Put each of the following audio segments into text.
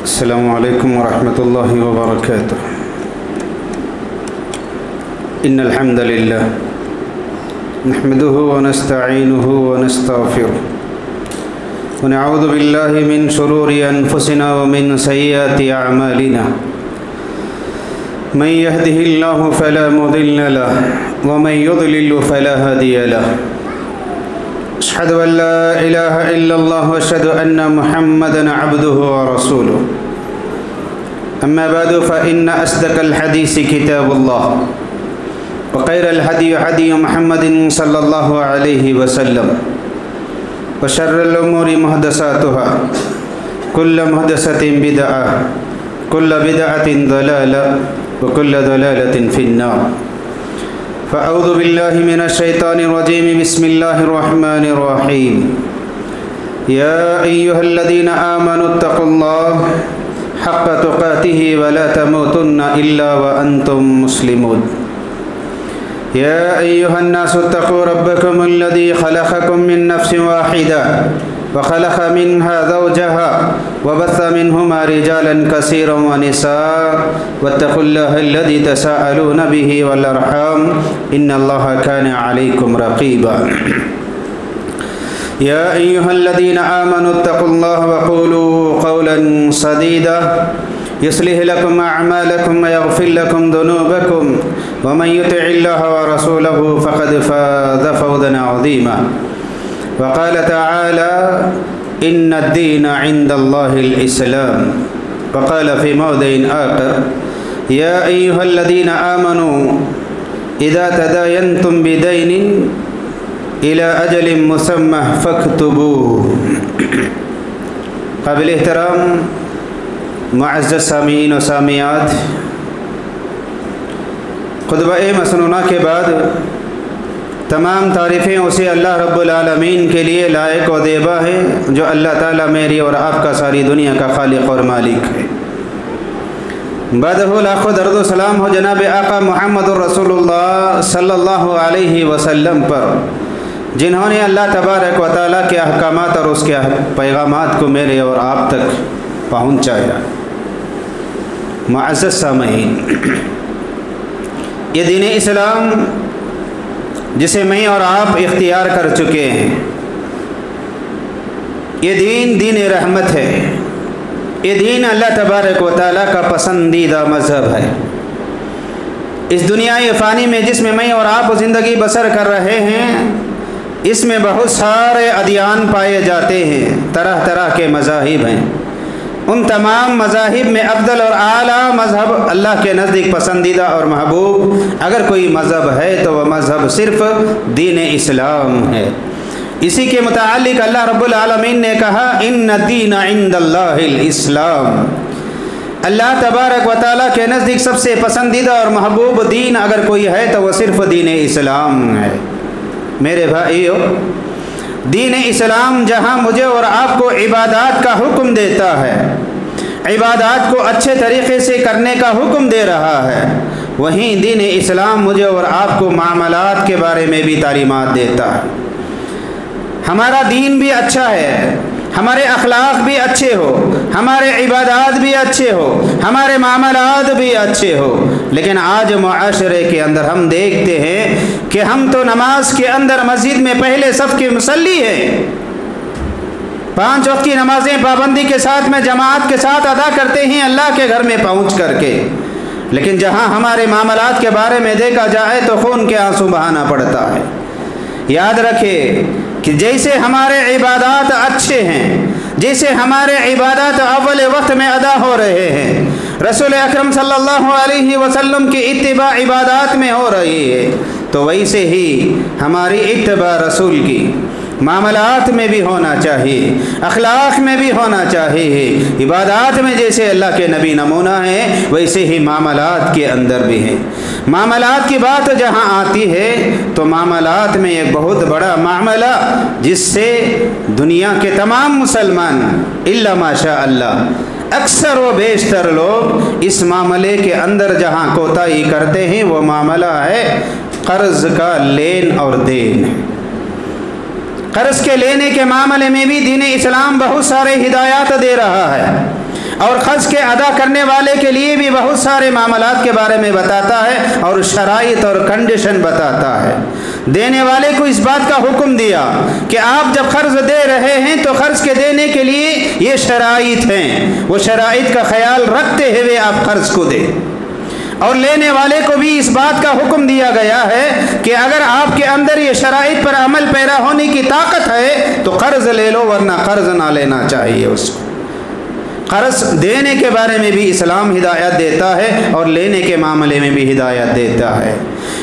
السلام علیکم ورحمۃ اللہ وبرکاتہ۔ ان الحمد للہ نحمده ونستعینه ونستغفره ونعوذ باللہ من شرور انفسنا ومن سیئات اعمالنا من يهده الله فلا مضل له ومن يضلل فلا هادي له أشهد أن لا إله إلا الله وأشهد أن محمدًا عبده ورسوله أما بعد فإن أصدق الحديث كتاب الله وخير الهدي هدي محمد صلى الله عليه وسلم وشر الأمور محدثاتها كل محدثة بدعة كل بدعة ضلالة وكل ضلالة في النار فأعوذ بالله من الشيطان الرجيم بسم الله الرحمن الرحيم يا أيها الذين آمنوا اتقوا الله حق تقاته ولا تموتن إلا وأنتم مسلمون يا أيها الناس اتقوا ربكم الذي خلقكم من نفس واحدة وخلق منها زوجها وبث منهما رجالا كثيرا ونساء واتقوا الله الذي تساءلون به والأرحام إن الله كان عليكم رقيبا يا أيها الذين آمنوا اتقوا الله وقولوا قولا سديدا يصلح لكم أعمالكم ويغفر لكم ذنوبكم ومن يطع الله ورسوله فقد فاز فوزا عظيما وقال تعالى إن الدين عند الله الإسلام وقال في موضع آخر يا أيها الذين آمنوا إذا تداينتم بدين إلى أجل مسمى فاكتبوه۔ قابل احترام معزز سامعین و سامعات، خطبہ مسنونہ کے بعد تمام تعریفیں اسے اللہ رب العالمین کے لیے لائق و دیبا ہیں جو اللہ تعالیٰ میری اور آپ کا ساری دنیا کا خالق اور مالک ہے۔ بعدہ لاکھوں درود و سلام ہو جناب آقا محمد الرسول اللہ صلی اللہ علیہ وسلم پر، جنہوں نے اللہ تبارک و تعالیٰ کے احکامات اور اس کے پیغامات کو میرے اور آپ تک پہنچایا۔ معزز سامعین، یہ دین اسلام جسے میں اور آپ اختیار کر چکے ہیں، یہ دین رحمت ہے، یہ دین اللہ تبارک و تعالیٰ کا پسندیدہ مذہب ہے۔ اس دنیا فانی میں جس میں اور آپ زندگی بسر کر رہے ہیں، اس میں بہت سارے ادیان پائے جاتے ہیں، طرح طرح کے مذاہب ہیں۔ ان تمام مذاہب میں افضل اور اعلیٰ مذہب اللہ کے نزدیک پسندیدہ اور محبوب اگر کوئی مذہب ہے تو وہ مذہب صرف دین اسلام ہے۔ اسی کے متعلق اللہ رب العالمین نے کہا ان الدین عند اللہ الاسلام۔ اللہ تبارک و تعالیٰ کے نزدیک سب سے پسندیدہ اور محبوب دین اگر کوئی ہے تو وہ صرف دین اسلام ہے۔ میرے بھائیو، دین اسلام جہاں مجھے اور آپ کو عبادات کا حکم دیتا ہے، عبادات کو اچھے طریقے سے کرنے کا حکم دے رہا ہے، وہیں دین اسلام مجھے اور آپ کو معاملات کے بارے میں بھی تعلیمات دیتا ہے۔ ہمارا دین بھی اچھا ہے، ہمارے اخلاق بھی اچھے ہو، ہمارے عبادات بھی اچھے ہو، ہمارے معاملات بھی اچھے ہو، لیکن آج معاشرے کے اندر ہم دیکھتے ہیں کہ ہم تو نماز کے اندر مسجد میں پہلے صف کے مصلی ہیں، 5 وقت کی نمازیں پابندی کے ساتھ میں جماعت کے ساتھ ادا کرتے ہیں اللہ کے گھر میں پہنچ کر کے، لیکن جہاں ہمارے معاملات کے بارے میں دیکھا جائے تو خون کے آنسو بہانا پڑتا ہے۔ یاد رکھے کہ جیسے ہمارے عبادات اچھے ہیں، جیسے ہمارے عبادات اول وقت میں ادا ہو رہے ہیں، رسول اکرم صلی اللہ علیہ وسلم کی اتباع عبادات میں ہو رہی ہے، تو ویسے ہی ہماری اتباع رسول کی معاملات میں بھی ہونا چاہیے، اخلاق میں بھی ہونا چاہیے۔ عبادات میں جیسے اللہ کے نبی نمونہ ہیں، ویسے ہی معاملات کے اندر بھی ہیں۔ معاملات کی بات جہاں آتی ہے تو معاملات میں ایک بہت بڑا معاملہ جس سے دنیا کے تمام مسلمان الا ماشاء اللہ اکثر و بیشتر لوگ اس معاملے کے اندر جہاں کوتاہی کرتے ہیں وہ معاملہ ہے قرض کا لین اور دین۔ قرض کے لینے کے معاملے میں بھی دین اسلام بہت سارے ہدایات دے رہا ہے۔ اور قرض کے ادا کرنے والے کے لیے بھی بہت سارے معاملات کے بارے میں بتاتا ہے اور شرائط اور کنڈیشن بتاتا ہے۔ دینے والے کو اس بات کا حکم دیا کہ آپ جب قرض دے رہے ہیں تو قرض کے دینے کے لیے یہ شرائط ہیں، وہ شرائط کا خیال رکھتے ہوئے آپ قرض کو دیں۔ اور لینے والے کو بھی اس بات کا حکم دیا گیا ہے کہ اگر آپ کے اندر یہ شرائط پر عمل پیرا ہونے کی طاقت ہے تو قرض لے لو، ورنہ قرض نہ لینا چاہیے اس کو۔ قرض دینے کے بارے میں بھی اسلام ہدایت دیتا ہے اور لینے کے معاملے میں بھی ہدایت دیتا ہے۔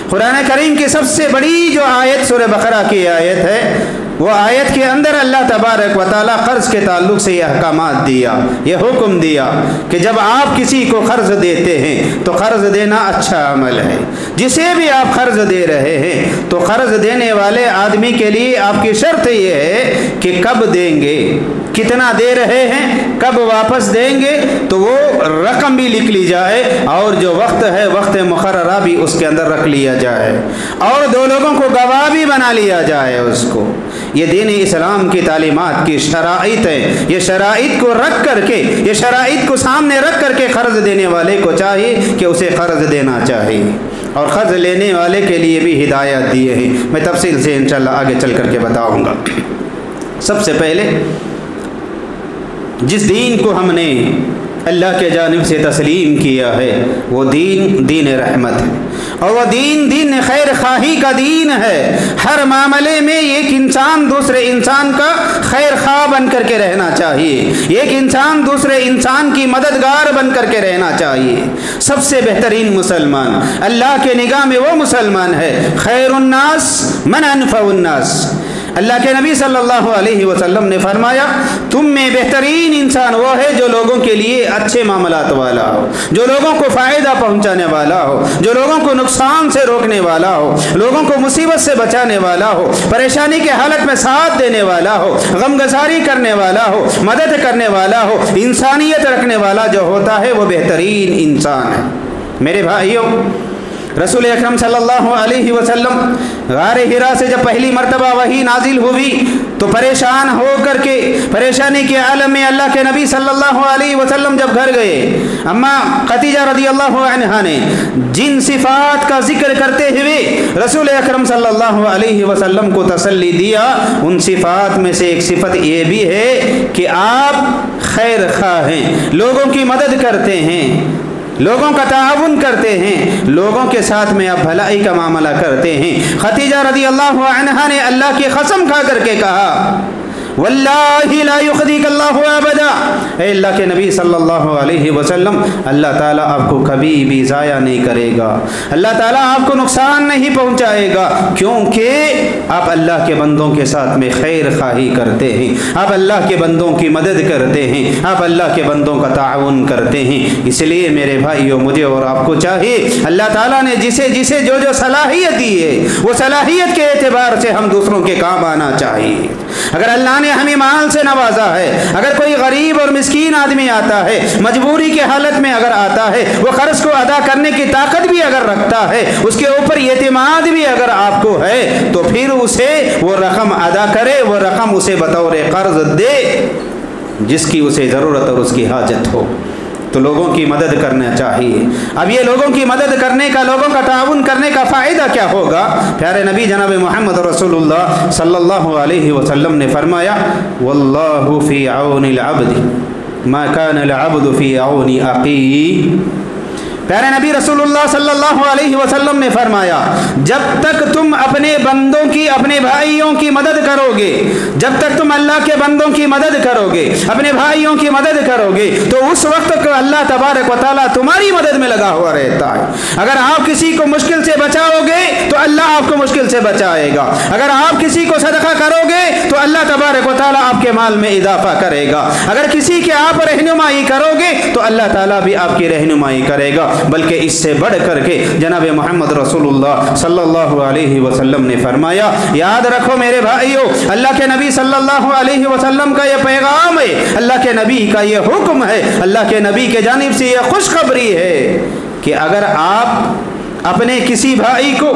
قرآن کریم کی سب سے بڑی جو آیت سورہ بقرہ کی آیت ہے، وہ آیت کے اندر اللہ تبارک و تعالیٰ قرض کے تعلق سے یہ احکامات دیا، یہ حکم دیا کہ جب آپ کسی کو قرض دیتے ہیں تو قرض دینا اچھا عمل ہے۔ جسے بھی آپ قرض دے رہے ہیں تو قرض دینے والے آدمی کے لیے آپ کی شرط یہ ہے کہ کب دیں گے، کتنا دے رہے ہیں، کب واپس دیں گے، تو وہ رقم بھی لکھ لی جائے اور جو وقت ہے وقت مقررہ بھی اس کے اندر رکھ لیا جائے اور دو لوگوں کو گواہ بھی بنا لیا جائے اس کو۔ یہ دین اسلام کی تعلیمات کی شرائط ہے۔ یہ شرائط کو رکھ کر کے، یہ شرائط کو سامنے رکھ کر کے قرض دینے والے کو چاہیے کہ اسے قرض دینا چاہیے، اور قرض لینے والے کے لیے بھی ہدایت دیے ہیں۔ میں تفصیل سے انشاءاللہ آگے چل کر کے بتاؤں گا۔ سب سے پہلے جس دین کو ہم نے اللہ کے جانب سے تسلیم کیا ہے وہ دین رحمت ہے، اور وہ دین خیر خواہی کا دین ہے۔ ہر معاملے میں ایک انسان دوسرے انسان کا خیر خواہ بن کر کے رہنا چاہیے، ایک انسان دوسرے انسان کی مددگار بن کر کے رہنا چاہیے۔ سب سے بہترین مسلمان اللہ کے نگاہ میں وہ مسلمان ہے، خیر الناس من انفع الناس۔ اللہ کے نبی صلی اللہ علیہ وسلم نے فرمایا تم میں بہترین انسان وہ ہے جو لوگوں کے لیے اچھے معاملات والا ہو، جو لوگوں کو فائدہ پہنچانے والا ہو، جو لوگوں کو نقصان سے روکنے والا ہو، لوگوں کو مصیبت سے بچانے والا ہو، پریشانی کے حالت میں ساتھ دینے والا ہو، غمگساری کرنے والا ہو، مدد کرنے والا ہو، انسانیت رکھنے والا جو ہوتا ہے وہ بہترین انسان ہے۔ میرے بھائیوں، رسول اکرم صلی اللہ علیہ وسلم غار حرا سے جب پہلی مرتبہ وحی نازل ہوئی تو پریشان ہو کر کے پریشانی کے عالم میں اللہ کے نبی صلی اللہ علیہ وسلم جب گھر گئے، اما خدیجہ رضی اللہ عنہا نے جن صفات کا ذکر کرتے ہوئے رسول اکرم صلی اللہ علیہ وسلم کو تسلی دیا، ان صفات میں سے ایک صفت یہ بھی ہے کہ آپ خیر خواہ ہیں، لوگوں کی مدد کرتے ہیں، لوگوں کا تعاون کرتے ہیں، لوگوں کے ساتھ میں آپ بھلائی کا معاملہ کرتے ہیں۔ خدیجہ رضی اللہ عنہا نے اللہ کی قسم کھا کر کے کہا واللہ لا یخزیک اللہ ابدا، اے اللہ کے نبی صلی اللہ علیہ وسلم، اللہ تعالیٰ آپ کو کبھی بھی ضائع نہیں کرے گا، اللہ تعالیٰ آپ کو نقصان نہیں پہنچائے گا، کیونکہ آپ اللہ کے بندوں کے ساتھ میں خیر خواہی کرتے ہیں، آپ اللہ کے بندوں کی مدد کرتے ہیں، آپ اللہ کے بندوں کا تعاون کرتے ہیں۔ اس لیے میرے بھائیوں، مجھے اور آپ کو چاہیے اللہ تعالیٰ نے جسے جو صلاحیت دی ہے وہ صلاحیت کے اعتبار سے ہم دوسروں کے کام آنا چاہیے۔ اگر اللہ نے ہمیں مال سے نوازا ہے، اگر کوئی غریب اور مسکین آدمی آتا ہے، مجبوری کے حالت میں اگر آتا ہے، وہ قرض کو ادا کرنے کی طاقت بھی اگر رکھتا ہے، اس کے اوپر اعتماد بھی اگر آپ کو ہے، تو پھر اسے وہ رقم ادا کرے، وہ رقم اسے بطور قرض دے جس کی اسے ضرورت اور اس کی حاجت ہو۔ تو لوگوں کی مدد کرنا چاہیے۔ اب یہ لوگوں کی مدد کرنے کا، لوگوں کا تعاون کرنے کا فائدہ کیا ہوگا؟ پیارے نبی جناب محمد رسول اللہ صلی اللہ علیہ وسلم نے فرمایا واللہ فی عون العبد ما کان العبد فی عون اخیہ۔ پیارے نبی رسول اللہ صلی اللہ علیہ وسلم نے فرمایا جب تک تم اپنے بندوں کی، اپنے بھائیوں کی مدد کرو گے، جب تک تم اللہ کے بندوں کی مدد کرو گے، اپنے بھائیوں کی مدد کرو گے، تو اس وقت کو اللہ تبارک و تعالیٰ تمہاری مدد میں لگا ہوا رہتا ہے۔ اگر آپ کسی کو مشکل سے بچاؤ گے تو اللہ آپ کو مشکل سے بچائے گا، اگر آپ کسی کو صدقہ کرو گے تو اللہ تبارک و تعالیٰ آپ کے مال میں اضافہ کرے گا، اگر کسی کی آپ رہنمائی کرو گے تو اللہ تعالیٰ بھی آپ کی رہنمائی کرے گا۔ بلکہ اس سے بڑھ کر کے جناب محمد رسول اللہ صلی اللہ علیہ وسلم نے فرمایا، یاد رکھو میرے بھائیو، اللہ کے نبی صلی اللہ علیہ وسلم کا یہ پیغام ہے، اللہ کے نبی کا یہ حکم ہے، اللہ کے نبی کے جانب سے یہ خوشخبری ہے کہ اگر آپ अपने किसी भाई को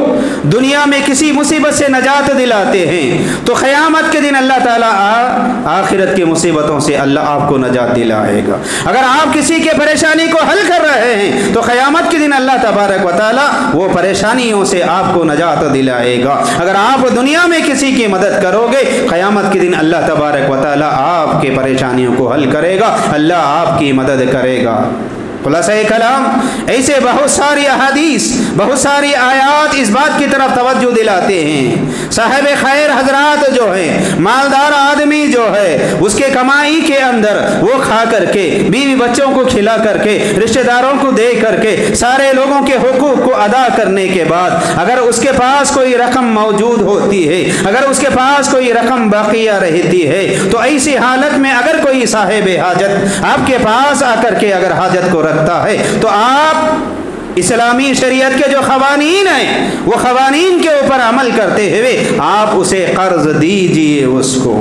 दुनिया में किसी मुसीबत से नजात दिलाते हैं तो क़यामत के दिन अल्लाह ताला आखिरत की मुसीबतों से अल्लाह आपको नजात दिलाएगा। अगर आप किसी के परेशानी को हल कर रहे हैं तो क़यामत के दिन अल्लाह तबारक व तआला वो परेशानियों से आपको नजात दिलाएगा। अगर आप दुनिया में किसी की मदद करोगे क़यामत के दिन अल्लाह तबारक व तआला आपके परेशानियों को हल करेगा, अल्लाह आपकी मदद करेगा। खुलासा कलाम, ऐसे बहुत सारी अहादीस, बहुत सारी आयात इस बात की तरफ तवज्जो दिलाते हैं। साहिब खैर हजरात जो है, मालदार आदमी जो है, उसके कमाई के अंदर वो खा करके, बीवी बच्चों को खिला करके, रिश्तेदारों को दे करके, सारे लोगों के हुकूक को अदा करने के बाद अगर उसके पास कोई रकम मौजूद होती है, अगर उसके पास कोई रकम बाकिया रहती है, तो ऐसी हालत में अगर कोई साहिब हाजत आपके पास आकर के अगर हाजत को रखता है तो आप इस्लामी शरीयत के जो ख़वानीन हैं वो ख़वानीन के ऊपर अमल करते हुए आप उसे कर्ज दीजिए। उसको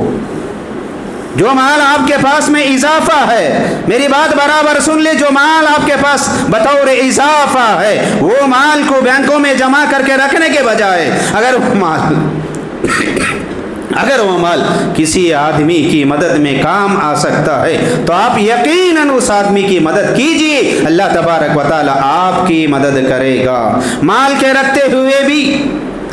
जो माल आपके पास में इजाफा है, मेरी बात बराबर सुन ले, जो माल आपके पास बतौर इजाफा है वो माल को बैंकों में जमा करके रखने के बजाय अगर वो माल किसी आदमी की मदद में काम आ सकता है तो आप यकीनन उस आदमी की मदद कीजिए, अल्लाह तबारक व तआला आपकी मदद करेगा। माल के रखते हुए भी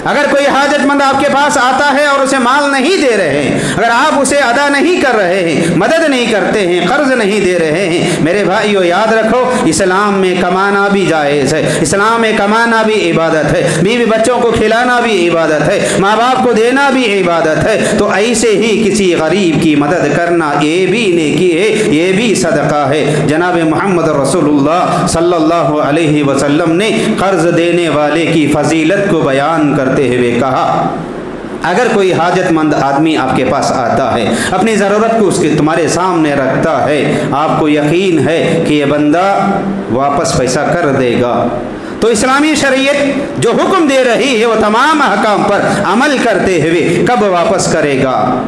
अगर कोई हाजतमंद आपके पास आता है और उसे माल नहीं दे रहे हैं, अगर आप उसे अदा नहीं कर रहे हैं, मदद नहीं करते हैं, कर्ज नहीं दे रहे हैं, मेरे भाइयों याद रखो इस्लाम में कमाना भी जायज़ है, इस्लाम में कमाना भी इबादत है, बीवी बच्चों को खिलाना भी इबादत है, माँ बाप को देना भी इबादत है। तो ऐसे ही किसी गरीब की मदद करना ये भी नेकी है, ये भी सदका है। जनाब मोहम्मद रसूलुल्लाह सल्लल्लाहु अलैहि वसल्लम ने कर्ज देने वाले की फजीलत को बयान कर हुए कहा, अगर कोई हाजतमंद आदमी आपके पास आता है, अपनी ज़रूरत को उसके तुम्हारे सामने रखता है, आपको यकीन है कि ये बंदा वापस पैसा कर देगा, तो इस्लामी शरीयत जो हुक्म दे रही है वो तमाम अहकाम पर अमल करते हुए कब वापस करेगा,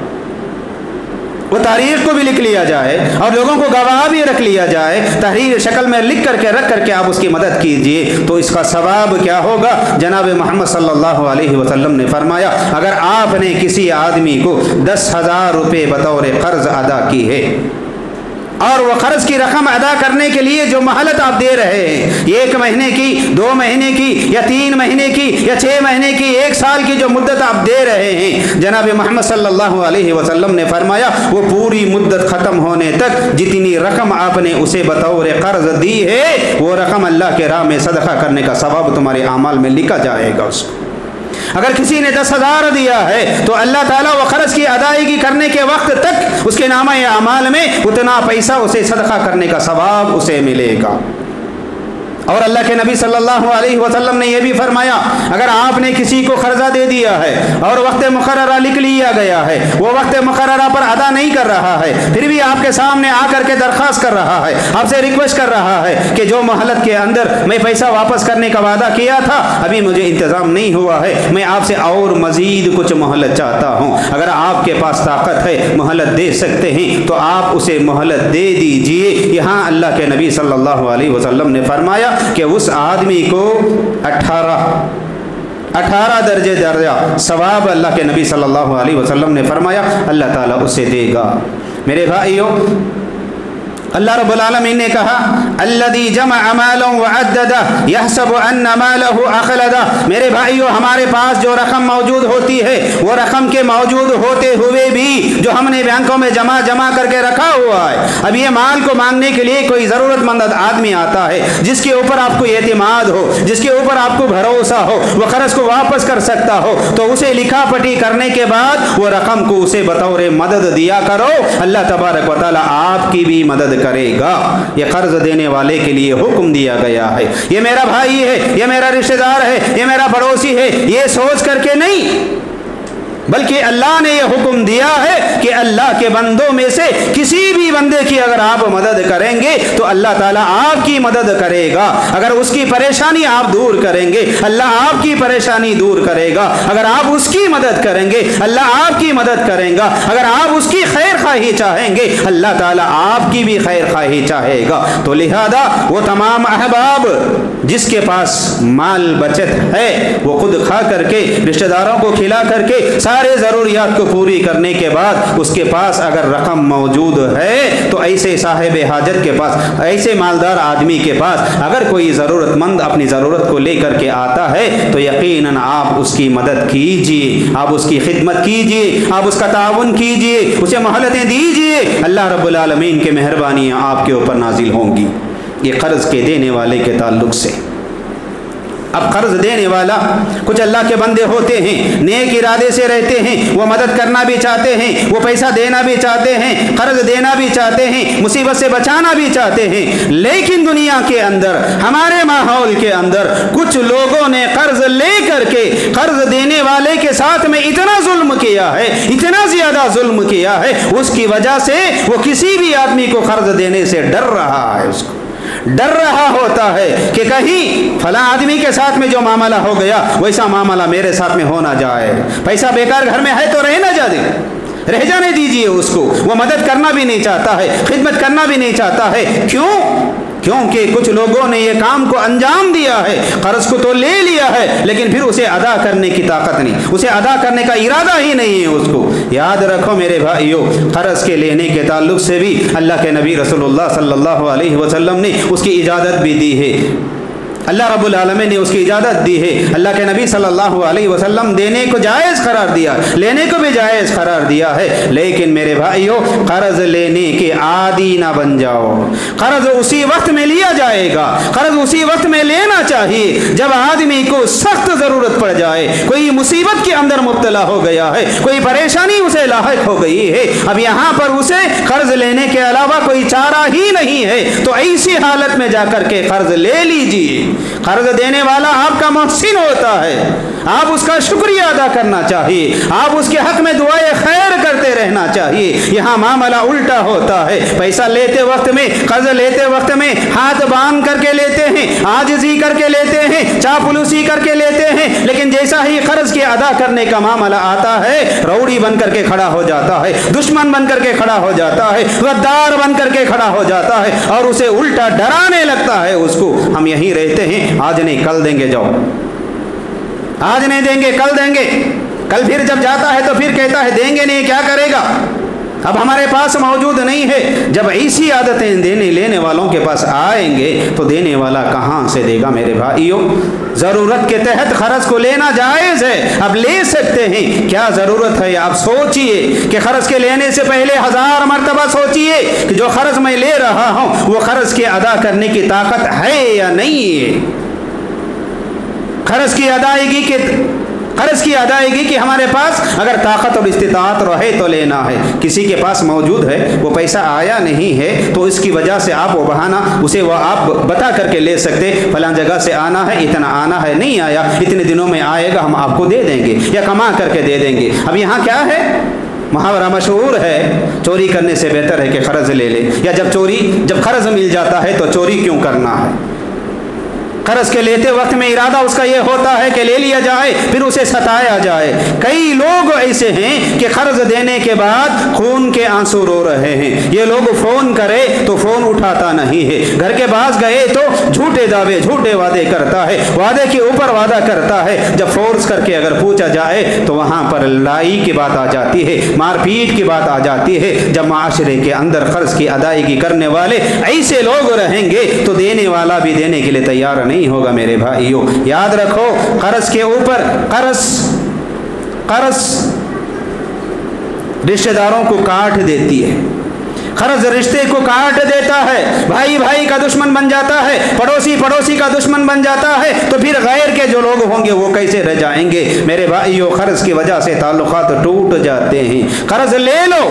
वो तारीख को भी लिख लिया जाए और लोगों को गवाह भी रख लिया जाए, तहरीर शक्ल में लिख करके रख करके आप उसकी मदद कीजिए, तो इसका सवाब क्या होगा। जनाब मोहम्मद सल्लल्लाहु अलैहि वसल्लम ने फरमाया, अगर आपने किसी आदमी को 10,000 रुपये बतौर कर्ज अदा की है और वो कर्ज की रकम अदा करने के लिए जो मोहलत आप दे रहे हैं, 1 महीने की, 2 महीने की या 3 महीने की या 6 महीने की, 1 साल की जो मुद्दत आप दे रहे हैं, जनाब मोहम्मद सल्लल्लाहु अलैहि वसल्लम ने फरमाया वो पूरी मुद्दत ख़त्म होने तक जितनी रकम आपने उसे बतौर कर्ज दी है वो रकम अल्लाह के राह में सदका करने का सवाब तुम्हारे आमाल में लिखा जाएगा। उसको अगर किसी ने 10,000 दिया है तो अल्लाह ताला वो कर्ज की अदायगी करने के वक्त तक उसके नामा या अमाल में उतना पैसा उसे सदका करने का सवाब उसे मिलेगा। और अल्लाह के नबी सल्लल्लाहु अलैहि वसल्लम ने यह भी फरमाया, अगर आपने किसी को कर्जा दे दिया है और वक्त मुकर्ररा लिख लिया गया है, वो वक्त मुकर्ररा पर अदा नहीं कर रहा है, फिर भी आपके सामने आकर के दरख्वास्त कर रहा है, आपसे रिक्वेस्ट कर रहा है कि जो मोहलत के अंदर मैं पैसा वापस करने का वादा किया था अभी मुझे इंतज़ाम नहीं हुआ है, मैं आपसे और मज़ीद कुछ मोहलत चाहता हूँ, अगर आपके पास ताकत है मोहलत दे सकते हैं तो आप उसे मोहलत दे दीजिए। यहाँ अल्लाह के नबी सल्लल्लाहु अलैहि वसल्लम ने फरमाया कि उस आदमी को 18 दर्जा सवाब अल्लाह के नबी सल्लल्लाहु अलैहि वसल्लम ने फरमाया अल्लाह ताला उसे देगा। मेरे भाइयों, अल्लाह रब्बुल आलमीन ने कहा, अल्लज़ी जमअ मालन व अद्ददा यहसबु अन्ना मालहु अखलदा। मेरे भाइयों, हमारे पास जो रकम मौजूद होती है वो रकम के मौजूद होते हुए भी जो हमने बैंकों में जमा करके रखा हुआ है, अब ये माल को मांगने के लिए कोई ज़रूरतमंद आदमी आता है जिसके ऊपर आपको एतमाद हो, जिसके ऊपर आपको भरोसा हो, वह कर्ज को वापस कर सकता हो, तो उसे लिखा पटी करने के बाद वो रकम को उसे बतौर मदद दिया करो, अल्लाह तबारक व तआला आपकी भी मदद करेगा। ये कर्ज देने वाले के लिए हुक्म दिया गया है, ये मेरा भाई है, ये मेरा रिश्तेदार है, ये मेरा पड़ोसी है, ये सोच करके नहीं, बल्कि अल्लाह ने यह हुक्म दिया है कि अल्लाह के बंदों में से किसी भी बंदे की अगर आप मदद करेंगे तो अल्लाह ताला आपकी मदद करेगा। अगर उसकी परेशानी आप दूर करेंगे, अल्लाह आपकी परेशानी दूर करेगा। अगर आप उसकी मदद करेंगे, अल्लाह आपकी मदद करेगा। अगर आप उसकी खैर खाही चाहेंगे, अल्लाह ताला आपकी भी खैर खाही चाहेगा। तो लिहाजा वो तमाम अहबाब जिसके पास माल बचत है वो खुद खा करके, रिश्तेदारों को खिला करके, सारे ज़रूरियात को पूरी करने के बाद उसके पास अगर रकम मौजूद है तो ऐसे साहिब हाजत के पास, ऐसे मालदार आदमी के पास अगर कोई ज़रूरतमंद अपनी ज़रूरत को लेकर के आता है तो यकीनन आप उसकी मदद कीजिए, आप उसकी खिदमत कीजिए, आप उसका ताउन कीजिए, उसे मोहलतें दीजिए। अल्लाह रब्बुल आलमीन की मेहरबानियाँ आपके ऊपर नाजिल होंगी। ये कर्ज़ के देने वाले के ताल्लुक़ से। अब कर्ज देने वाला, कुछ अल्लाह के बंदे होते हैं, नेक इरादे से रहते हैं, वो मदद करना भी चाहते हैं, वो पैसा देना भी चाहते हैं, कर्ज देना भी चाहते हैं, मुसीबत से बचाना भी चाहते हैं, लेकिन दुनिया के अंदर, हमारे माहौल के अंदर कुछ लोगों ने कर्ज ले करके कर्ज देने वाले के साथ में इतना जुल्म किया है, इतना ज़्यादा जुल्म किया है, उसकी वजह से वो किसी भी आदमी को कर्ज देने से डर रहा है। उसको डर रहा होता है कि कहीं फला आदमी के साथ में जो मामला हो गया वैसा मामला मेरे साथ में हो ना जाए। पैसा बेकार घर में है तो रह ना जाए, रह जाने दीजिए उसको। वो मदद करना भी नहीं चाहता है, खिदमत करना भी नहीं चाहता है। क्यों? क्योंकि कुछ लोगों ने ये काम को अंजाम दिया है, कर्ज को तो ले लिया है लेकिन फिर उसे अदा करने की ताकत नहीं, उसे अदा करने का इरादा ही नहीं है उसको। याद रखो मेरे भाइयों, कर्ज के लेने के ताल्लुक से भी अल्लाह के नबी रसूलुल्लाह सल्लल्लाहु अलैहि वसल्लम ने उसकी इजाज़त भी दी है। अल्लाह रब्बुल आलमीन ने उसकी इजाज़त दी है। अल्लाह के नबी सल्लल्लाहु अलैहि वसल्लम देने को जायज़ करार दिया, लेने को भी जायज़ करार दिया है। लेकिन मेरे भाइयों, कर्ज लेने के आदी ना बन जाओ। कर्ज उसी वक्त में लिया जाएगा, कर्ज उसी वक्त में लेना चाहिए जब आदमी को सख्त ज़रूरत पड़ जाए, कोई मुसीबत के अंदर मुब्तला हो गया है, कोई परेशानी उसे लाहिक हो गई है। अब यहाँ पर उसे कर्ज लेने के अलावा कोई चारा ही नहीं है, तो ऐसी हालत में जाकर के कर्ज ले लीजिए। कर्ज देने वाला आपका मोहसिन होता है, आप उसका शुक्रिया अदा करना चाहिए, आप उसके हक में दुआए खैर करते रहना चाहिए। यहाँ मामला उल्टा होता है, पैसा लेते वक्त में, कर्ज लेते वक्त में हाथ बांध करके लेते हैं, आजिज़ी करके लेते हैं, चापलूसी करके लेते हैं, लेकिन जैसा ही कर्ज के अदा करने का मामला आता है रौड़ी बन करके खड़ा हो जाता है, दुश्मन बन करके खड़ा हो जाता है, गद्दार बन करके खड़ा हो जाता है और उसे उल्टा डराने लगता है उसको। हम यहीं रहते हैं, आज नहीं कल देंगे, जाओ, आज नहीं देंगे कल देंगे, कल फिर जब जाता है तो फिर कहता है देंगे नहीं, क्या करेगा, अब हमारे पास मौजूद नहीं है। जब ऐसी आदतें देने लेने वालों के पास आएंगे तो देने वाला कहाँ से देगा मेरे भाइयों। ज़रूरत के तहत कर्ज को लेना जायज़ है, अब ले सकते हैं। क्या ज़रूरत है आप सोचिए कि कर्ज के लेने से पहले 1000 मरतबा सोचिए कि जो कर्ज मैं ले रहा हूँ वो कर्ज के अदा करने की ताकत है या नहीं है। कर्ज की अदायगी की हमारे पास अगर ताकत और इस्तिताअत रहे तो लेना है। किसी के पास मौजूद है, वो पैसा आया नहीं है तो इसकी वजह से आप वो बहाना उसे वो आप बता करके ले सकते, फलां जगह से आना है, इतना आना है, नहीं आया, इतने दिनों में आएगा, हम आपको दे देंगे या कमा करके दे देंगे। अब यहाँ क्या है, मुहावरा मशहूर है, चोरी करने से बेहतर है कि कर्ज ले ले, या जब कर्ज मिल जाता है तो चोरी क्यों करना है। कर्ज के लेते वक्त में इरादा उसका ये होता है कि ले लिया जाए फिर उसे सताया जाए। कई लोग ऐसे हैं कि कर्ज देने के बाद खून के आंसू रो रहे हैं। ये लोग फ़ोन करे तो फ़ोन उठाता नहीं है, घर के पास गए तो झूठे दावे, झूठे वादे करता है, वादे के ऊपर वादा करता है। जब फोर्स करके अगर पूछा जाए तो वहाँ पर लड़ाई की बात आ जाती है, मारपीट की बात आ जाती है। जब माशरे के अंदर कर्ज की अदायगी करने वाले ऐसे लोग रहेंगे तो देने वाला भी देने के लिए तैयार नहीं होगा मेरे भाइयों। याद रखो, कर्ज के ऊपर कर्ज रिश्तेदारों को काट देती है, कर्ज रिश्ते को काट देता है, भाई भाई का दुश्मन बन जाता है, पड़ोसी पड़ोसी का दुश्मन बन जाता है, तो फिर गैर के जो लोग होंगे वो कैसे रह जाएंगे। मेरे भाइयों, कर्ज की वजह से ताल्लुकात टूट जाते हैं। कर्ज ले लो,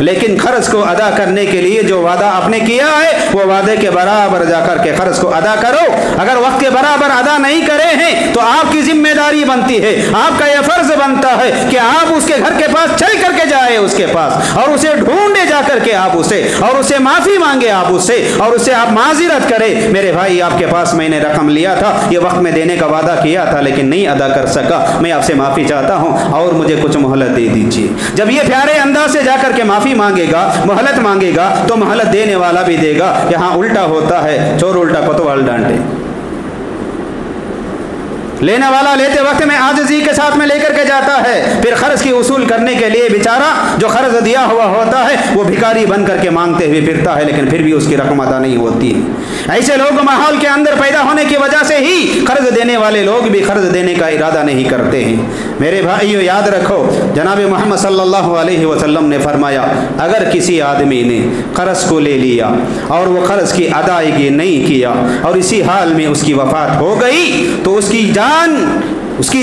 लेकिन कर्ज को अदा करने के लिए जो वादा आपने किया है वो वादे के बराबर जाकर के कर्ज को अदा करो। अगर वक्त के बराबर अदा नहीं करे हैं तो आपकी जिम्मेदारी बनती है, आपका यह फर्ज बनता है कि आप उसके घर के पास चल करके जाए उसके पास और उसे ढूंढे जाकर के आप उसे, और उससे माफी मांगे आप उससे, और उससे आप माजिरत करें, मेरे भाई आपके पास मैंने रकम लिया था, ये वक्त में देने का वादा किया था लेकिन नहीं अदा कर सका, मैं आपसे माफी चाहता हूं और मुझे कुछ मोहलत दे दीजिए। जब ये प्यारे अंदाज से जाकर के माफी मांगेगा, मोहलत मांगेगा, तो मोहलत देने वाला भी देगा। यहाँ उल्टा होता है, चोर उल्टा कोतवाल डांटे। लेने वाला लेते वक्त में आजिज़ी के साथ में लेकर के जाता है, फिर कर्ज की वसूल करने के लिए बेचारा जो कर्ज दिया हुआ होता है वो भिखारी बन करके मांगते हुए फिरता है, लेकिन फिर भी उसकी रकम अदा नहीं होती है। ऐसे लोग माहौल के अंदर पैदा होने की वजह से ही कर्ज देने वाले लोग भी कर्ज देने का इरादा नहीं करते हैं। मेरे भाइयों, याद रखो, जनाब मोहम्मद सल्लल्लाहु अलैहि वसल्लम ने फरमाया, अगर किसी आदमी ने कर्ज को ले लिया और वो कर्ज की अदायगी नहीं किया और इसी हाल में उसकी वफात हो गई तो उसकी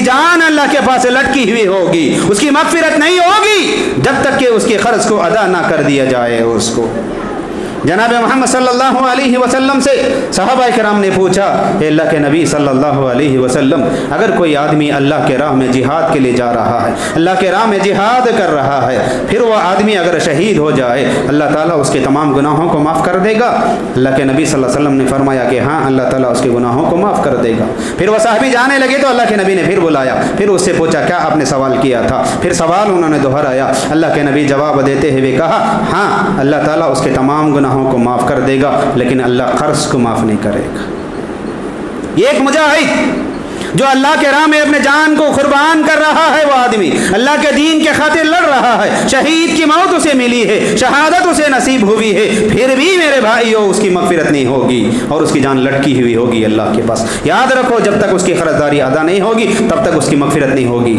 जान अल्लाह के पास लटकी हुई होगी, उसकी मग़फ़िरत नहीं होगी जब तक कि उसके कर्ज को अदा ना कर दिया जाए उसको। जनाब मोहम्मद सल्लल्लाहु अलैहि वसल्लम से सहाबा किराम ने पूछा, अल्लाह के नबी सल्लल्लाहु अलैहि वसल्लम, अगर कोई आदमी अल्लाह के राह में जिहाद के लिए जा रहा है, अल्लाह के राह में जिहाद कर रहा है, फिर वह आदमी अगर शहीद हो जाए, अल्लाह ताला उसके तमाम गुनाहों को माफ़ कर देगा? अल्लाह के नबी सल्लल्लाहु अलैहि वसल्लम ने फरमाया कि हाँ, अल्लाह ताला उसके गुनाहों को माफ़ कर देगा। फिर वह साहबी जाने लगे तो अल्लाह के नबी ने फिर बुलाया, फिर उससे पूछा, क्या आपने सवाल किया था? फिर सवाल उन्होंने दोहराया। अल्लाह के नबी जवाब देते हुए कहा, हाँ, अल्लाह ताला उसके तमाम गुनाहों को माफ़ कर देगा, लेकिन अल्लाह कर्ज को माफ़ नहीं करेगा। ये एक मुजाहिद जो अल्लाह के राह में अपने जान को कुर्बान कर रहा है, वो आदमी अल्लाह के दीन के खातिर लड़ रहा है, शहीद की मौत उसे मिली है, शहादत उसे नसीब हुई है, फिर भी मेरे भाइयों उसकी मग़फ़िरत नहीं होगी और उसकी जान लटकी हुई होगी अल्लाह के पास। याद रखो, जब तक उसकी कर्जदारी अदा नहीं होगी तब तक उसकी मग़फ़िरत नहीं होगी।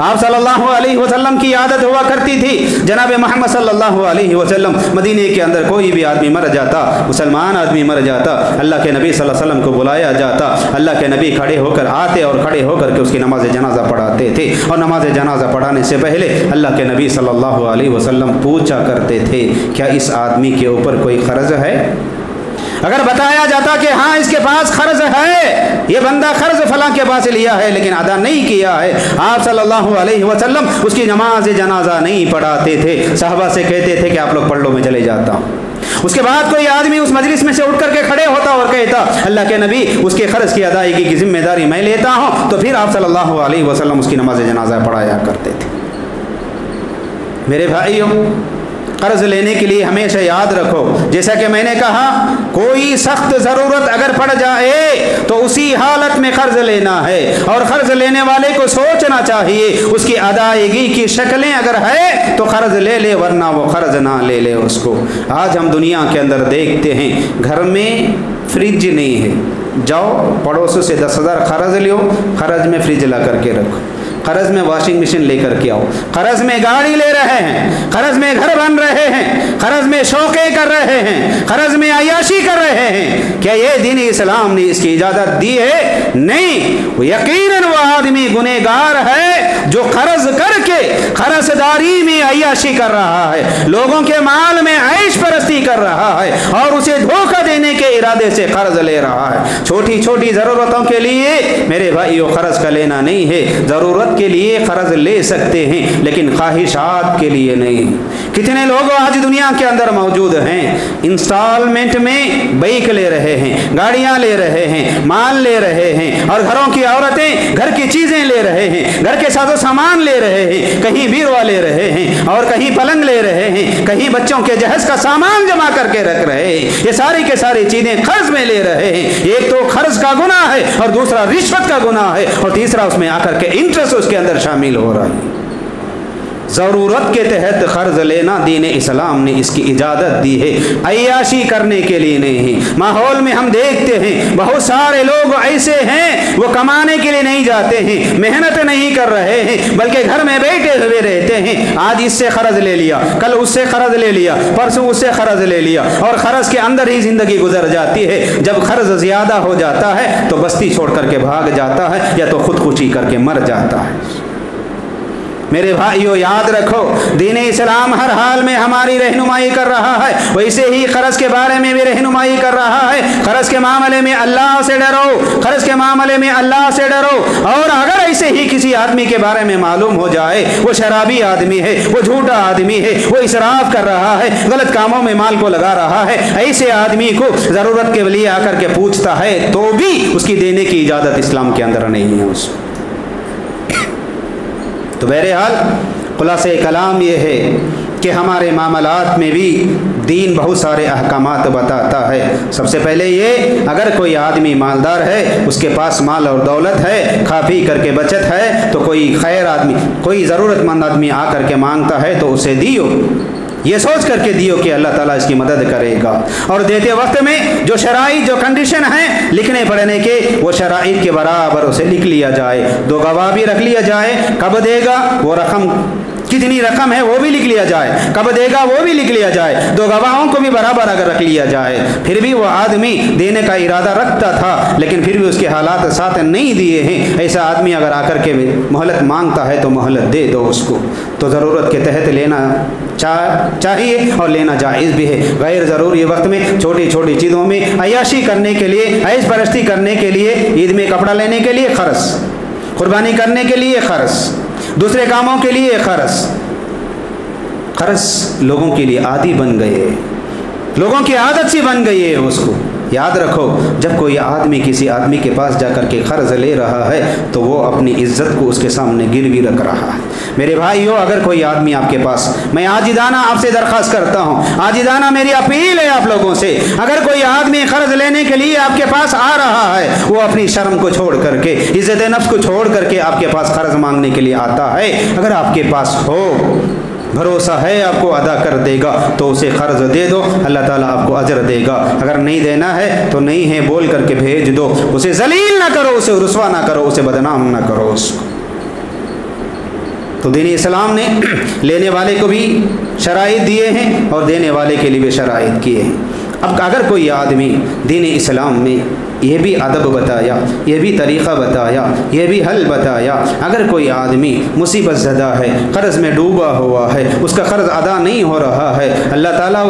आप सल्लल्लाहु अलैहि वसल्लम की आदत हुआ करती थी, जनाब मोहम्मद सल्लल्लाहु अलैहि वसल्लम मदीने के अंदर कोई भी आदमी मर जाता, मुसलमान आदमी मर जाता, अल्लाह के नबी सल्लल्लाहु अलैहि वसल्लम को बुलाया जाता, अल्लाह के नबी खड़े होकर आते और खड़े होकर के उसकी नमाज जनाजा पढ़ाते थे, और नमाज जनाजा पढ़ाने से पहले अल्लाह के नबी सल्लल्लाहु अलैहि वसल्लम पूछा करते थे, क्या इस आदमी के ऊपर कोई कर्ज है? अगर बताया जाता कि हाँ इसके पास कर्ज है, ये बंदा कर्ज फलां के पास लिया है लेकिन अदा नहीं किया है, आप सल्लल्लाहु अलैहि वसल्लम उसकी नमाज जनाजा नहीं पढ़ाते थे, साहबा से कहते थे कि आप लोग पढ़ लो, मैं चले जाता हूँ। उसके बाद कोई आदमी उस मजलिस में से उठ करके खड़े होता और कहता, अल्लाह के नबी उसके कर्ज की अदायगी की जिम्मेदारी मैं लेता हूँ, तो फिर आप सल्लल्लाहु अलैहि वसल्लम उसकी नमाज जनाजा पढ़ाया करते थे। मेरे भाइयों, कर्ज लेने के लिए हमेशा याद रखो, जैसा कि मैंने कहा, कोई सख्त ज़रूरत अगर पड़ जाए तो उसी हालत में कर्ज लेना है, और कर्ज लेने वाले को सोचना चाहिए उसकी अदायगी की शक्लें अगर है तो कर्ज ले ले, वरना वो कर्ज ना ले ले उसको। आज हम दुनिया के अंदर देखते हैं, घर में फ्रिज नहीं है, जाओ पड़ोसों से 10,000 कर्ज लो, कर्ज में फ्रिज ला करके रखो, कर्ज में वॉशिंग मशीन लेकर के आओ, कर्ज में गाड़ी ले रहे हैं, कर्ज में घर बन रहे हैं, कर्ज में शौक़े कर रहे हैं, कर्ज में अय्याशी कर रहे हैं। क्या ये दीन इस्लाम ने इसकी इजाज़त दी है? नहीं। यकीनन वो आदमी गुनहगार है जो कर्ज करके कर्जदारी में अय्याशी कर रहा है, लोगों के माल में ऐश परस्ती कर रहा है और उसे धोखा देने के इरादे से कर्ज ले रहा है। छोटी छोटी ज़रूरतों के लिए मेरे भाइयों कर्ज का लेना नहीं है, ज़रूरत के लिए कर्ज ले सकते हैं लेकिन ख्वाहिशात के लिए नहीं। कितने लोग आज दुनिया के अंदर मौजूद हैं, इंस्टॉलमेंट में बाइक ले रहे हैं, गाड़ियां ले रहे हैं, माल ले रहे हैं, और घरों की औरतें घर की चीजें ले रहे हैं, घर के साजो सामान ले रहे हैं, कहीं बीरवा ले रहे हैं और कहीं पलंग ले रहे हैं, कहीं बच्चों के जहेज का सामान जमा करके रख रहे हैं। ये सारी के सारी चीजें कर्ज में ले रहे हैं। एक तो कर्ज का गुनाह है और दूसरा रिश्वत का गुनाह है और तीसरा उसमें आकर के इंटरेस्ट उसके अंदर शामिल हो रहा है। ضرورت کے تحت قرض لینا دین اسلام نے اس کی اجازت دی ہے، عیاشی کرنے کے لیے نہیں۔ ماحول میں ہم دیکھتے ہیں بہت سارے لوگ ایسے ہیں وہ کمانے کے لیے نہیں جاتے ہیں، محنت نہیں کر رہے ہیں، بلکہ گھر میں بیٹھے ہوئے رہتے ہیں۔ آج اس سے قرض لے لیا، کل اس سے قرض لے لیا، پرسوں اس سے قرض لے لیا، اور قرض کے اندر ہی زندگی گزر جاتی ہے۔ جب قرض زیادہ ہو جاتا ہے تو بستی چھوڑ کر کے بھاگ جاتا ہے یا تو خودکشی کر کے مر جاتا ہے۔ میرے بھائیو یاد رکھو، دین اسلام ہر حال میں ہماری رہنمائی کر رہا ہے، ویسے ہی قرض کے بارے میں بھی رہنمائی کر رہا ہے۔ قرض کے معاملے میں اللہ سے ڈرو، قرض کے معاملے میں اللہ سے ڈرو، اور اگر ایسے ہی کسی آدمی کے بارے میں معلوم ہو جائے وہ شرابی آدمی ہے، وہ جھوٹا آدمی ہے، وہ اسراف کر رہا ہے، غلط کاموں میں مال کو لگا رہا ہے، ایسے آدمی کو ضرورت کے لیے آ کر کے پوچھتا ہے تو بھی اس کی دینے کی اجازت اسلام کے اندر نہیں ہے اس کو۔ تو بہرحال خلاصہ کلام یہ ہے کہ ہمارے معاملات میں بھی دین بہت سارے احکامات بتاتا ہے۔ سب سے پہلے یہ، اگر کوئی آدمی مالدار ہے، اس کے پاس مال اور دولت ہے، کھا پی کر کے بچت ہے، تو کوئی خیر آدمی، کوئی ضرورت مند آدمی آ کر کے مانگتا ہے تو اسے دیو، یہ سوچ کر کے دیو کہ اللہ تعالیٰ اس کی مدد کرے گا، اور دیتے وقت میں جو شرائط جو کنڈیشن ہیں لکھنے پڑھنے کے، وہ شرائط کے برابر اسے لکھ لیا جائے، 2 گواہ بھی رکھ لیا جائے، کب دے گا وہ رقم کتنی رقم ہے وہ بھی لکھ لیا جائے، کب دے گا وہ بھی لکھ لیا جائے، 2 گواہوں کو بھی برابر اگر رکھ لیا جائے۔ پھر بھی وہ آدمی دینے کا ارادہ رکھتا تھا لیکن پھر بھی اس کے حالات ساتھ نہیں دیے ہیں، ایسا آدمی اگر آ کر کے مہلت مانگتا ہے تو مہلت دے دو اس کو۔ تو ضرورت کے تحت لینا چاہیے اور لینا جائز بھی ہے۔ غیر ضروری وقت میں چھوٹی چھوٹی چیزوں میں عیاشی کرنے کے لیے، عیش پرستی کرنے کے لیے، عید میں کپڑا لینے کے لیے خرچ، قربانی کرنے کے لیے خرچ، دوسرے کاموں کے لیے قرض لوگوں کے لیے عادی بن گئے، لوگوں کی عادت سی بن گئی ہے اس کو۔ یاد رکھو، جب کوئی آدمی کسی آدمی کے پاس جا کر کے قرض لے رہا ہے تو وہ اپنی عزت کو اس کے سامنے گروی رکھ رہا ہے۔ میرے بھائیو، اگر کوئی آدمی آپ کے پاس، میں عاجزانہ آپ سے درخواست کرتا ہوں، عاجزانہ میری اپیل ہے آپ لوگوں سے، اگر کوئی آدمی قرض لینے کے لیے آپ کے پاس آ رہا ہے، وہ اپنی شرم کو چھوڑ کر کے، عزت نفس کو چھوڑ کر کے آپ کے پاس قرض مانگنے کے لیے آتا ہے، اگر آپ کے پاس ہو، بھروسہ ہے آپ کو ادا کر دے گا تو اسے قرض دے دو، اللہ تعالیٰ آپ کو اجر دے گا۔ اگر نہیں دینا ہے تو نہیں ہے بول کر کے بھیج دو، اسے ذلیل نہ کرو، اسے رسوا نہ کرو، اسے بدنام نہ کرو اس کو۔ تو دین اسلام نے لینے والے کو بھی شرائط دیے ہیں اور دینے والے کے لیے بھی شرائط کیے ہیں۔ اب اگر کوئی آدمی دین اسلام میں یہ بھی ادب بتایا، یہ بھی طریقہ بتایا، یہ بھی حل بتایا، اگر کوئی آدمی مصیبت زدہ ہے، قرض میں ڈوبا ہوا ہے، اس کا قرض ادا نہیں ہو رہا ہے، اللہ تعالیٰ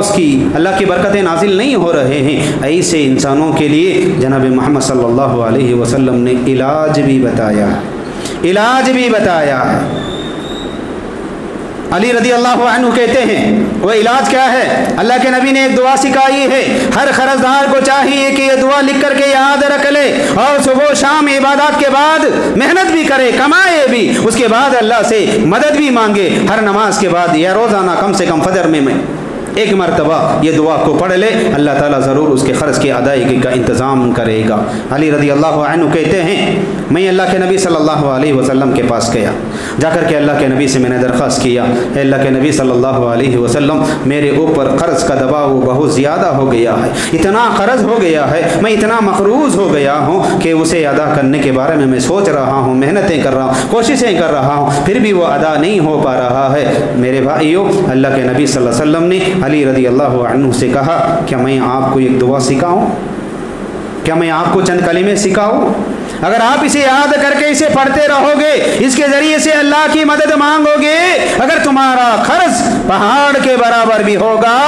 اللہ کی برکتیں نازل نہیں ہو رہے ہیں، ایسے انسانوں کے لیے جناب محمد صلی اللہ علیہ وسلم نے علاج بھی بتایا ہے۔ علی رضی اللہ عنہ کہتے ہیں وہ علاج کیا ہے؟ اللہ کے نبی نے ایک دعا سکھائی ہے، ہر قرض دار کو چاہیے کہ یہ دعا لکھ کر کے یاد رکھ لے اور صبح و شام عبادات کے بعد محنت بھی کرے، کمائے بھی، اس کے بعد اللہ سے مدد بھی مانگے، ہر نماز کے بعد یا روزانہ کم سے کم فجر میں ایک مرتبہ یہ دعا کو پڑھ لے، اللہ تعالیٰ ضرور اس کے قرض کی ادائیگی کا انتظام کرے گا۔ علی رضی اللہ عنہ کہتے ہیں میں اللہ کے نبی صلی اللہ علیہ وسلم کے پاس گیا، جا کر کے اللہ کے نبی سے میں نے درخواست کیا، اے اللہ کے نبی صلی اللہ علیہ وسلم، میرے اوپر قرض کا دباؤ بہت زیادہ ہو گیا ہے، اتنا قرض ہو گیا ہے، میں اتنا مقروض ہو گیا ہوں کہ اسے ادا کرنے کے بارے میں سوچ رہا ہوں، محنتیں کر رہا ہوں، کوششیں کر رہا ہوں، پھر بھی وہ ادا نہیں ہو پا رہا ہے۔ میرے بھائیو، اللہ کے نبی صلی اللہ علیہ وسلم نے علی رضی اللہ عنہ سے کہا کیا میں آپ کو ایک دعا سکھاؤں؟ کیا میں آپ کو چند کلمے سکھاؤں؟ اگر آپ اسے یاد کر کے اسے پڑھتے رہو گے، اس کے ذریعے سے اللہ کی مدد مانگو گے، اگر تمہارا قرض پہاڑ کے برابر بھی ہوگا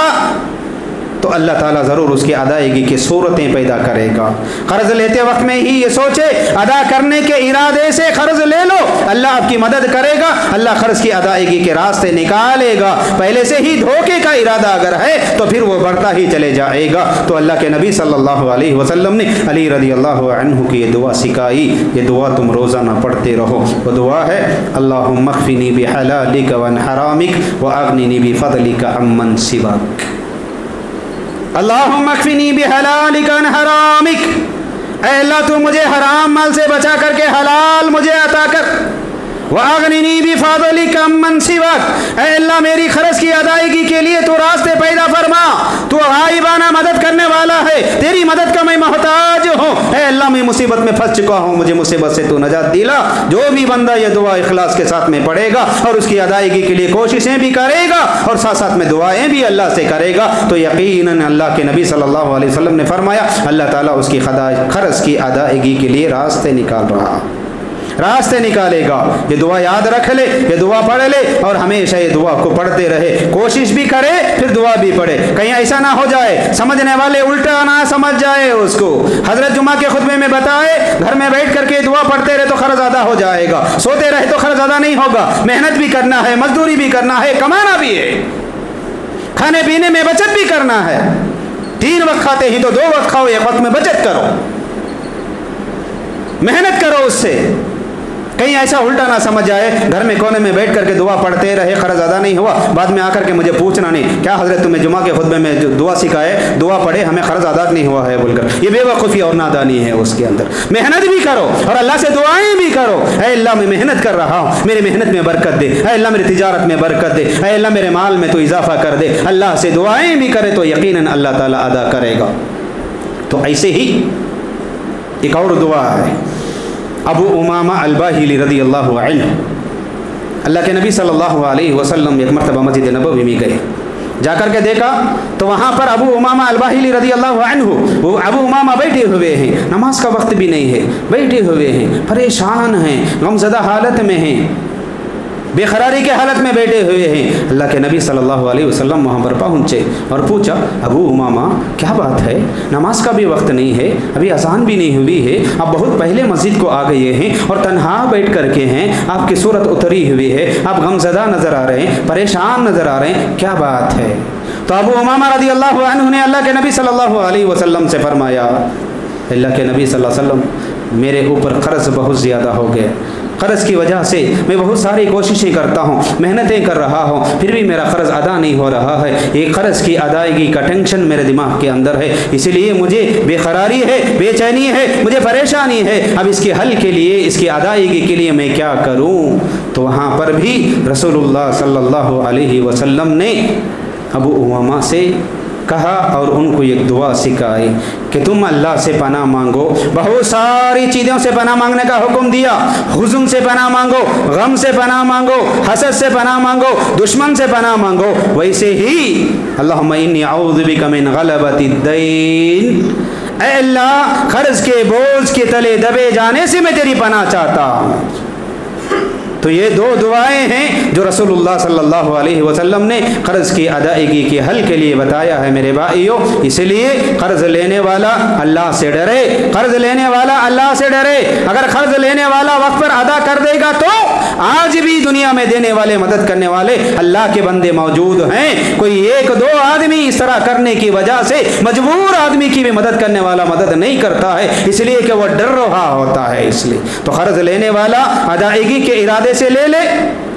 تو اللہ تعالیٰ ضرور اس کی ادائیگی کی صورتیں پیدا کرے گا۔ قرض لیتے وقت میں ہی یہ سوچے، ادا کرنے کے ارادے سے قرض لے لو، اللہ آپ کی مدد کرے گا، اللہ قرض کی ادائیگی کے راستے نکالے گا۔ پہلے سے ہی دھوکے کا ارادہ اگر ہے تو پھر وہ بڑھتا ہی چلے جائے گا۔ تو اللہ کے نبی صلی اللہ علیہ وسلم نے علی رضی اللہ عنہ کی یہ دعا سکھائی، یہ دعا تم روزانہ پڑھتے رہو۔ وہ دعا ہے اللہم اکفنی بحلالک وعن حرامک واغننی بفضلک عمن سواک۔ اللہم اکفنی بحلالک عن حرامک، اے اللہ تو مجھے حرام مال سے بچا کر کے حلال مجھے عطا کر، वअगनिनी बिफज़लिका अम्मन सिवाक, ऐ अल्लाह मेरी खर्च की अदायगी के लिए तो रास्ते पैदा फरमा, तो गाइबाना मदद करने वाला है, तेरी मदद का मैं मोहताज हूँ। ऐ अल्लाह मैं मुसीबत में फंस चुका हूँ, मुझे मुसीबत से तू नजात दिला। जो भी बंदा ये दुआ इखलास के साथ में पढ़ेगा और उसकी अदायगी के लिए कोशिशें भी करेगा और साथ साथ में दुआएं भी अल्लाह से करेगा, तो यकीनन अल्लाह के नबी सल्लल्लाहु अलैहि वसल्लम ने फरमाया अल्लाह ताला उसकी खर्च की अदायगी के लिए रास्ते निकाल रहा, रास्ते निकालेगा। ये दुआ याद रख ले, ये दुआ पढ़ ले और हमेशा ये दुआ को पढ़ते रहे, कोशिश भी करे फिर दुआ भी पढ़े। कहीं ऐसा ना हो जाए समझने वाले उल्टा ना समझ जाए उसको। हजरत जुमा के खुतबे में बताए घर में बैठ करके दुआ पढ़ते रहे तो खर्च अदा हो जाएगा, सोते रहे तो खर्च अदा नहीं होगा। मेहनत भी करना है, मजदूरी भी करना है, कमाना भी है, खाने पीने में बचत भी करना है। 3 वक्त खाते ही तो 2 वक्त खाओ, 1 वक्त में बचत करो, मेहनत करो उससे। कहीं ऐसा उल्टा ना समझ जाए घर में कोने में बैठ करके दुआ पढ़ते रहे, खर्च अदा नहीं हुआ, बाद में आकर के मुझे पूछना नहीं क्या हजरत तुम्हें जुमा के खुतबे में जो दुआ सिखाए, दुआ पढ़े, हमें खर्च अदा नहीं हुआ है बोलकर। ये बेवकूफ़ी और नादानी है उसके अंदर। मेहनत भी करो और अल्लाह से दुआएं भी करो। ऐ अल्लाह मैं मेहनत कर रहा हूँ, मेरी मेहनत में बरकत दे। ऐ अल्लाह मेरी तिजारत में बरकत दे। ऐ अल्लाह मेरे माल में तो इजाफा कर दे। अल्लाह से दुआएं भी करे तो यकीनन अल्लाह ताला अदा करेगा। तो ऐसे ही एक और दुआ है, अबू उमामा अल-बाहिली रज़ियल्लाहु अन्हु, अल्लाह के नबी सल्लल्लाहु अलैहि वसल्लम एक मरतबा मस्जिद नबवी में गए, जाकर के देखा तो वहाँ पर अबू उमामा अल-बाहिली रज़ियल्लाहु अन्हु, वो अबू उमामा बैठे हुए हैं, नमाज का वक्त भी नहीं है, बैठे हुए हैं, परेशान हैं, गमज़दा हालत में हैं, बेखरारी के हालत में बैठे हुए हैं। अल्लाह के नबी सल्लल्लाहु अलैहि वसल्लम वहाँ पर पहुँचे और पूछा अबू उमामा क्या बात है, नमाज का भी वक्त नहीं है, अभी अज़ान भी नहीं हुई है, आप बहुत पहले मस्जिद को आ गए हैं और तन्हा बैठ करके हैं, आपकी सूरत उतरी हुई है, आप गमज़दा नज़र आ रहे हैं, परेशान नज़र आ रहे हैं, क्या बात है? तो अबू उमामा रज़ियल्लाहु अन्हु ने अल्लाह के नबी सल्लल्लाहु अलैहि वसल्लम से फरमाया, अल्लाह के नबी सल्लल्लाहु अलैहि वसल्लम मेरे ऊपर क़र्ज़ बहुत ज़्यादा हो गया, क़र्ज़ की वजह से मैं बहुत सारी कोशिशें करता हूँ, मेहनतें कर रहा हूँ, फिर भी मेरा क़र्ज़ अदा नहीं हो रहा है। ये क़र्ज़ की अदायगी का टेंशन मेरे दिमाग के अंदर है, इसलिए मुझे बेक़रारी है, बेचैनी है, मुझे परेशानी है। अब इसके हल के लिए, इसकी अदायगी के लिए मैं क्या करूँ? तो वहाँ पर भी रसूलुल्लाह सल्लल्लाहु अलैहि वसल्लम ने अबू उमामा से कहा और उनको एक दुआ सिखाई कि तुम अल्लाह से पनाह मांगो। बहुत सारी चीज़ों से पनाह मांगने का हुक्म दिया, हुज़्न से पनाह मांगो, गम से पनाह मांगो, हसद से पनाह मांगो, दुश्मन से पनाह मांगो। वैसे ही अल्लाहुम्मा इन्नी अऊज़ु बिका मिन गलबतिद्दैन, ऐ अल्लाह क़र्ज़ के बोझ के तले दबे जाने से मैं तेरी पनाह चाहता हूँ। तो ये 2 दुआएं हैं जो रसूलुल्लाह सल्लल्लाहु अलैहि वसल्लम ने क़र्ज़ की अदायगी के हल के लिए बताया है मेरे भाइयों। इसलिए क़र्ज़ लेने वाला अल्लाह से डरे, क़र्ज़ लेने वाला अल्लाह से डरे। अगर क़र्ज़ लेने वाला वक्त पर अदा कर देगा तो आज भी दुनिया में देने वाले, मदद करने वाले अल्लाह के बंदे मौजूद हैं। कोई 1-2 आदमी इस तरह करने की वजह से मजबूर आदमी की भी मदद करने वाला मदद नहीं करता है, इसलिए कि वह डर रहा होता है। इसलिए तो क़र्ज़ लेने वाला अदायगी के इरादे से ले ले,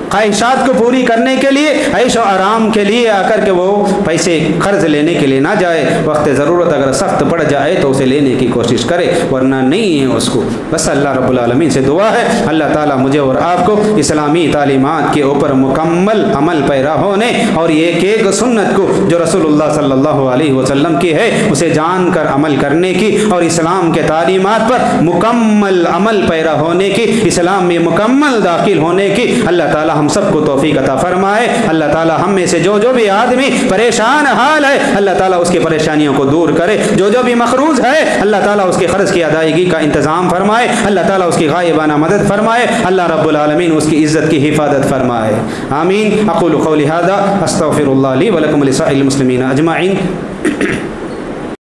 ख्वाहिशात को पूरी करने के लिए, ऐश और आराम के लिए आकर के वो पैसे कर्ज लेने के लिए ना जाए। वक्त ज़रूरत अगर सख्त पड़ जाए तो उसे लेने की कोशिश करे, वरना नहीं है उसको। बस अल्लाह रब्बुल आलमीन से दुआ है अल्लाह ताला मुझे और आपको इस्लामी तालीमात के ऊपर मुकम्मल अमल पैरा होने और एक एक सुन्नत को जो रसूलुल्लाह सल्लल्लाहु अलैहि वसल्लम की है उसे जान कर अमल करने की और इस्लाम के तालीमात पर मुकम्मल अमल पैरा होने की, इस्लाम में मुकम्मल दाखिल होने की अल्लाह ताला हम सबको तौफीक अता फरमाए। अल्लाह ताला हम में से जो जो भी आदमी परेशान हाल है अल्लाह ताला उसकी परेशानियों को दूर करे, जो जो भी मखरूज है अल्लाह ताला उसके ख़र्च की अदायगी का इंतज़ाम फरमाए, अल्लाह ताला उसकी गायबाना मदद फरमाए, अल्लाह रब्बुल आलमीन उसकी इज़्ज़त की हिफाजत फरमाए। आमीन। अक़ूलु क़ौली हाज़ा अस्तग़फ़िरुल्लाह ली व लकुम व लिसाइरिल मुस्लिमीन अजमाइन।